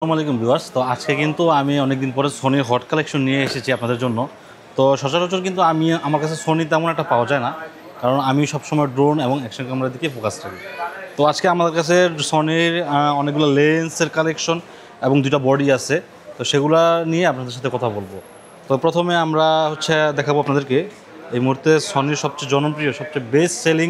আসসালামু আলাইকুম ভিউয়ার্স। তো আজকে কিন্তু আমি অনেকদিন পরে সোনির হট কালেকশন নিয়ে এসেছি আপনাদের জন্য। তো সচরাচর কিন্তু আমার কাছে সোনি তেমন একটা পাওয়া যায় না, কারণ আমি সবসময় ড্রোন এবং অ্যাকশন ক্যামেরার দিকে ফোকাস রাখি। তো আজকে আমাদের কাছে সোনির অনেকগুলো লেন্সের কালেকশন এবং দুইটা বডি আছে, তো সেগুলা নিয়ে আপনাদের সাথে কথা বলবো। তো প্রথমে আমরা দেখাবো আপনাদেরকে এই মুহূর্তে সোনির সবচেয়ে জনপ্রিয়, সবচেয়ে বেস্ট সেলিং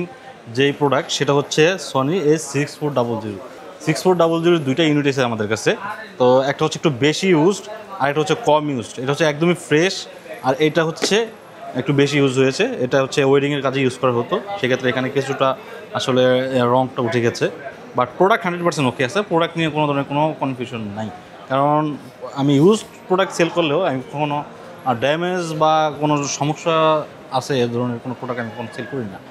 যেই প্রোডাক্ট, সেটা হচ্ছে সোনি A6400। 6400 দুইটা ইউনিট আছে আমাদের কাছে। তো একটা হচ্ছে একটু বেশি ইউজড, আর একটা হচ্ছে কম ইউজড। এটা হচ্ছে একদমই ফ্রেশ, আর এটা হচ্ছে একটু বেশি ইউজ হয়েছে। এটা হচ্ছে ওয়েডিংয়ের কাজে ইউজ করা হতো, সেক্ষেত্রে এখানে কিছুটা আসলে রংটা উঠে গেছে। বাট প্রোডাক্ট 100% ওকে আছে, প্রোডাক্ট নিয়ে কোনো ধরনের কোনো কনফিউশন নাই। কারণ আমি ইউজড প্রোডাক্ট সেল করলেও আমি কখনো ড্যামেজ বা কোনো সমস্যা আছে এ ধরনের কোনো প্রোডাক্ট আমি কোনো সেল করি না।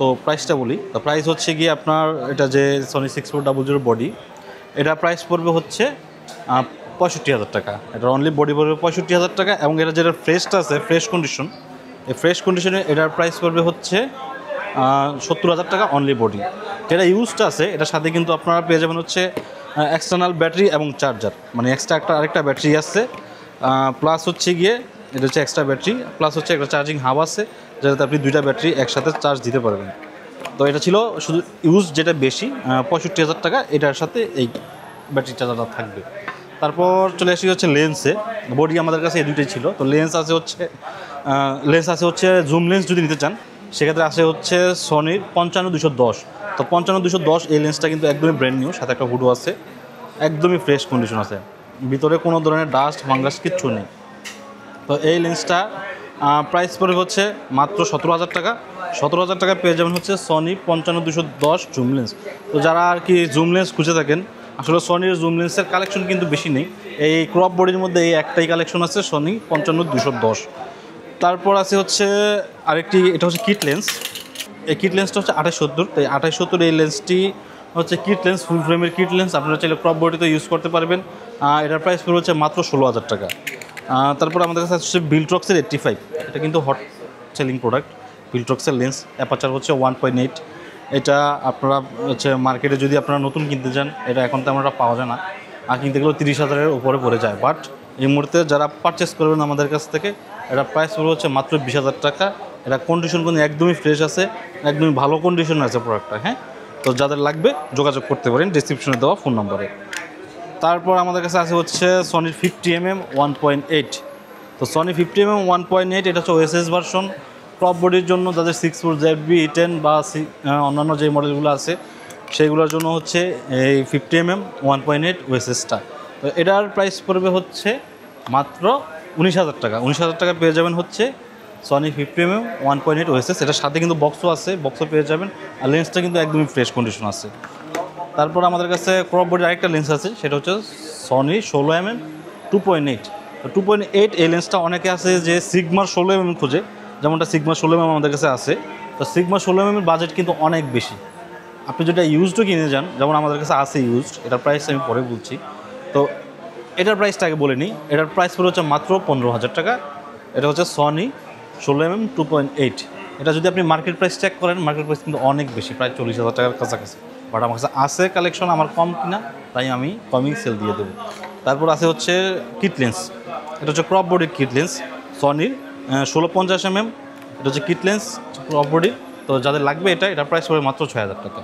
তো প্রাইসটা বলি। তো প্রাইস হচ্ছে গিয়ে আপনার এটা যে সোনি 6400 বডি, এটা প্রাইস পড়বে হচ্ছে 65,000 টাকা। এটার অনলি বডি পড়বে 65,000 টাকা, এবং এটা যেটা ফ্রেশটা আছে, ফ্রেশ কন্ডিশন, এই ফ্রেশ কন্ডিশনে এটার প্রাইস পড়বে হচ্ছে 70,000 টাকা অনলি বডি। যেটা ইউজটা আছে এটার সাথে কিন্তু আপনারা পেয়ে যাবেন হচ্ছে এক্সটার্নাল ব্যাটারি এবং চার্জার, মানে এক্সট্রা আরেকটা ব্যাটারি আছে, প্লাস হচ্ছে গিয়ে এটা হচ্ছে এক্সট্রা ব্যাটারি, প্লাস হচ্ছে একটা চার্জিং হাব আছে, যেটাতে আপনি দুইটা ব্যাটারি একসাথে চার্জ দিতে পারবেন। তো এটা ছিল শুধু ইউজ যেটা বেশি, 65,000 টাকা, এটার সাথে এই ব্যাটারি চার্জারটা থাকবে। তারপর চলে আসি হচ্ছে লেন্সে। বডি আমাদের কাছে এই দুইটাই ছিল। তো লেন্স আছে হচ্ছে জুম লেন্স যদি নিতে চান, সেক্ষেত্রে আছে হচ্ছে সনির 55-210। তো 55-210 এই লেন্সটা কিন্তু একদমই ব্র্যান্ড নিউ, সাথে একটা হুডও আছে, একদমই ফ্রেশ কন্ডিশন আছে, ভিতরে কোনো ধরনের ডাস্ট ফাঙ্গাস কিচ্ছু নেই। তো এই লেন্সটা প্রাইস পড়ে হচ্ছে মাত্র 17,000 টাকা। 17,000 টাকা পেয়ে যাবেন হচ্ছে সনি 55-210 জুম লেন্স। তো যারা আর কি জুম লেন্স খুঁজে থাকেন, আসলে সনির জুম লেন্সের কালেকশন কিন্তু বেশি নেই। এই ক্রপ বডির মধ্যে এই একটাই কালেকশন আছে, সনি 55-210। তারপর আছে হচ্ছে আরেকটি, এটা হচ্ছে কিট লেন্স। এই কিট লেন্সটা হচ্ছে 2870। তো এই 2870 এই লেন্সটি হচ্ছে কিট লেন্স, ফুল ফ্রেমের কিট লেন্স। আপনারা চাইলে ক্রপ বডিতে ইউজ করতে পারবেন। এটার প্রাইস পড়ে হচ্ছে মাত্র 16,000 টাকা। তারপর আমাদের কাছে হচ্ছে বিল্ট্রক্সের 85। এটা কিন্তু হট সেলিং প্রোডাক্ট। বিল্ট্রক্সের লেন্স অ্যাপারচার হচ্ছে 1.8। এটা আপনারা হচ্ছে মার্কেটে যদি আপনারা নতুন কিনতে চান, এটা এখন তো আমরা পাওয়া যায় না, আর কিনতে গেলেও 30,000-এর উপরে পড়ে যায়। বাট এই মুহূর্তে যারা পারচেস করবেন আমাদের কাছ থেকে, এটা প্রাইস পড়বে হচ্ছে মাত্র 20,000 টাকা। এটা কন্ডিশন কিন্তু একদমই ফ্রেশ আছে, একদমই ভালো কন্ডিশনে আছে প্রোডাক্টটা। হ্যাঁ, তো যাদের লাগবে যোগাযোগ করতে পারেন ডিসক্রিপশনে দেওয়া ফোন নম্বরে। তারপর আমাদের কাছে আছে হচ্ছে সনির 50mm 1.8। তো সনি 50mm 1.8 এটা হচ্ছে ওএসএস ভার্সন। টপ বডির জন্য যাদের 6 ZV-10 বা অন্যান্য যে মডেলগুলো আছে সেইগুলোর জন্য হচ্ছে এই 50mm 1.8 ওএসএসটা। তো এটার প্রাইস পড়বে হচ্ছে মাত্র 19,000 টাকা। 19,000 টাকা পেয়ে যাবেন হচ্ছে সনি 50mm 1.8 ওএসএস। এটার সাথে কিন্তু বক্সও আছে, বক্সও পেয়ে যাবেন, আর লেন্সটা কিন্তু একদমই ফ্রেশ কন্ডিশন আছে। তারপর আমাদের কাছে ক্রপ বডির আরেকটা লেন্স আছে, সেটা হচ্ছে সনি 16mm 2.8। তো 2.8 এই লেন্সটা অনেকে আছে যে সিগমার 16mm খোঁজে, যেমনটা সিগমার 16mm আমাদের কাছে আছে। তো সিগমার 16mm বাজেট কিন্তু অনেক বেশি। আপনি যেটা ইউজডও কিনে যান, যেমন আমাদের কাছে আছে ইউজড, এটার প্রাইস আমি পরে বলছি। তো এটার প্রাইসটা আগে বলে নিই। এটার প্রাইস পড়ে হচ্ছে মাত্র 15,000 টাকা। এটা হচ্ছে সনি 16mm 2.8। এটা যদি আপনি মার্কেট প্রাইস চেক করেন, মার্কেট প্রাইস কিন্তু অনেক বেশি, প্রায় 40,000 টাকার কাছাকাছি। বাট আমার কাছে আছে কালেকশন, আমার কম কিনা, তাই আমি কমই সেল দিয়ে দেবো। তারপর আছে হচ্ছে কিট লেন্স। এটা হচ্ছে ক্রপ বডির কিট লেন্স, সনির 1650mm। এটা হচ্ছে কিট লেন্স ক্রপ বডির। তো যাদের লাগবে এটার প্রাইস পড়বে মাত্র 6,000 টাকা।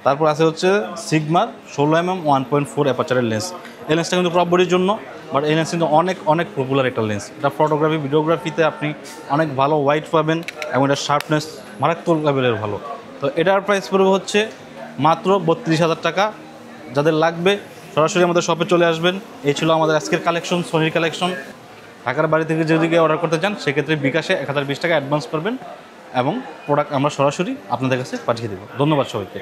তারপর আছে হচ্ছে সিগমার 16mm 1.4 অ্যাপারচারের লেন্স। এই লেন্সটা কিন্তু ক্রপ বডির জন্য, বাট এই লেন্স কিন্তু অনেক অনেক পপুলার একটা লেন্স। এটা ফটোগ্রাফি, ভিডিওগ্রাফিতে আপনি অনেক ভালো ওয়াইট পাবেন, এবং এটার শার্পনেস মারাত্মক লেভেলের ভালো। তো এটার প্রাইস পড়বে হচ্ছে মাত্র 32,000 টাকা। যাদের লাগবে সরাসরি আমাদের শপে চলে আসবেন। এই ছিল আমাদের আজকের কালেকশন, সনির কালেকশন। ঢাকার বাড়ি থেকে যদি কেউ অর্ডার করতে চান, সেক্ষেত্রে বিকাশে 1020 টাকা অ্যাডভান্স করবেন, এবং প্রোডাক্ট আমরা সরাসরি আপনাদের কাছে পাঠিয়ে দেবো। ধন্যবাদ সবাইকে।